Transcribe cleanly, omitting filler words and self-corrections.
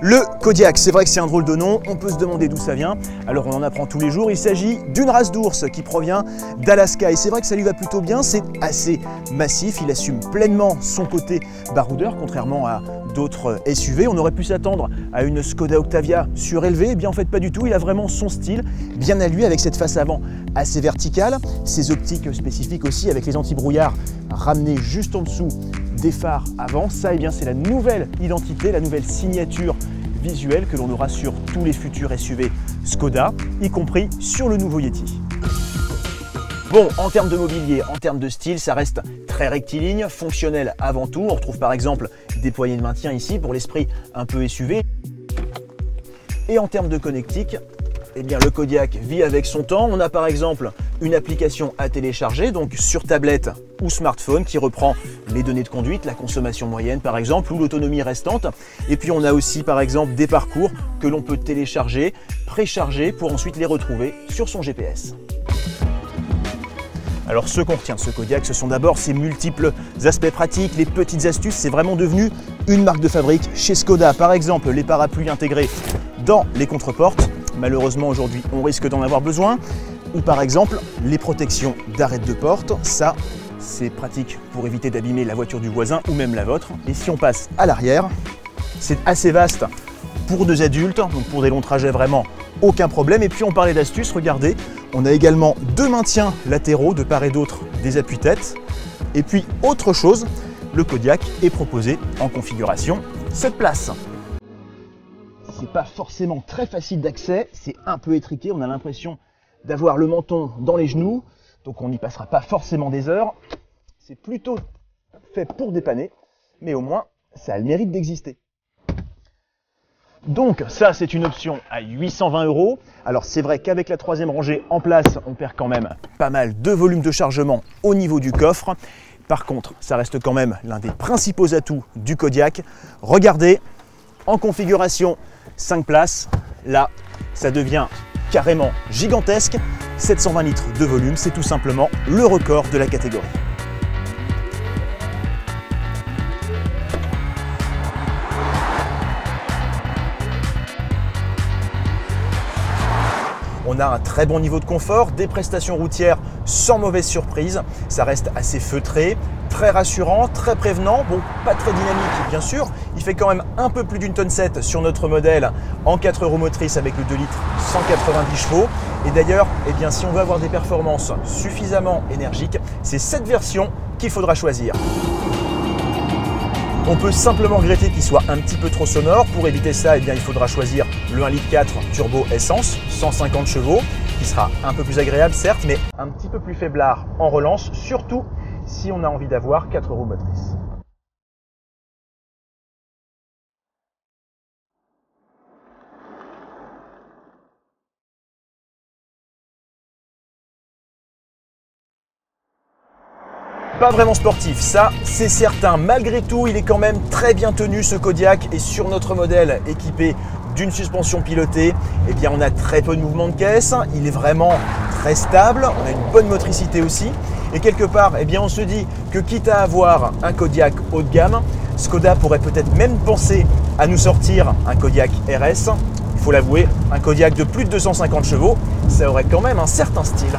Le Kodiak, c'est vrai que c'est un drôle de nom, on peut se demander d'où ça vient. Alors on en apprend tous les jours, il s'agit d'une race d'ours qui provient d'Alaska. Et c'est vrai que ça lui va plutôt bien, c'est assez massif, il assume pleinement son côté baroudeur, contrairement à d'autres SUV. On aurait pu s'attendre à une Skoda Octavia surélevée, eh bien en fait pas du tout, il a vraiment son style, bien à lui avec cette face avant assez verticale, ses optiques spécifiques aussi avec les anti-brouillards ramenés juste en dessous des phares avant. Ça, eh bien, c'est la nouvelle identité, la nouvelle signature visuelle que l'on aura sur tous les futurs SUV Skoda, y compris sur le nouveau Yeti. Bon, en termes de mobilier, en termes de style, ça reste très rectiligne, fonctionnel avant tout. On retrouve par exemple des poignées de maintien ici pour l'esprit un peu SUV. Et en termes de connectique, eh bien, le Kodiak vit avec son temps. On a par exemple une application à télécharger, donc sur tablette ou smartphone, qui reprend les données de conduite, la consommation moyenne par exemple, ou l'autonomie restante. Et puis on a aussi par exemple des parcours que l'on peut télécharger, précharger pour ensuite les retrouver sur son GPS. Alors ce qu'on retient de ce Kodiak, ce sont d'abord ses multiples aspects pratiques, les petites astuces. C'est vraiment devenu une marque de fabrique chez Skoda. Par exemple, les parapluies intégrés dans les contreportes. Malheureusement aujourd'hui on risque d'en avoir besoin. Ou par exemple les protections d'arrêt de porte. Ça, c'est pratique pour éviter d'abîmer la voiture du voisin ou même la vôtre. Et si on passe à l'arrière, c'est assez vaste pour deux adultes, donc pour des longs trajets vraiment aucun problème. Et puis on parlait d'astuces, regardez, on a également deux maintiens latéraux de part et d'autre des appuis-têtes. Et puis autre chose, le Kodiak est proposé en configuration 7 places. C'est pas forcément très facile d'accès, c'est un peu étriqué, on a l'impression d'avoir le menton dans les genoux, donc on n'y passera pas forcément des heures. C'est plutôt fait pour dépanner, mais au moins ça a le mérite d'exister. Donc ça, c'est une option à 820 €. Alors c'est vrai qu'avec la troisième rangée en place, on perd quand même pas mal de volume de chargement au niveau du coffre. Par contre, ça reste quand même l'un des principaux atouts du Kodiak. Regardez, en configuration 5 places, là, ça devient carrément gigantesque. 720 litres de volume, c'est tout simplement le record de la catégorie. On a un très bon niveau de confort, des prestations routières sans mauvaise surprise. Ça reste assez feutré, très rassurant, très prévenant. Bon, pas très dynamique bien sûr. Il fait quand même un peu plus d'une tonne 7 sur notre modèle en 4 roues motrices avec le 2 litres 190 chevaux. Et d'ailleurs, eh bien, si on veut avoir des performances suffisamment énergiques, c'est cette version qu'il faudra choisir. On peut simplement regretter qu'il soit un petit peu trop sonore. Pour éviter ça, eh bien, il faudra choisir le 1,4 litre turbo essence, 150 chevaux, qui sera un peu plus agréable certes, mais un petit peu plus faiblard en relance, surtout si on a envie d'avoir 4 roues motrices. Pas vraiment sportif, ça c'est certain. Malgré tout, il est quand même très bien tenu ce Kodiak, et sur notre modèle équipé d'une suspension pilotée, eh bien on a très peu de mouvement de caisse. Il est vraiment très stable, on a une bonne motricité aussi. Et quelque part, eh bien on se dit que quitte à avoir un Kodiak haut de gamme, Skoda pourrait peut-être même penser à nous sortir un Kodiak RS. Il faut l'avouer, un Kodiak de plus de 250 chevaux, ça aurait quand même un certain style.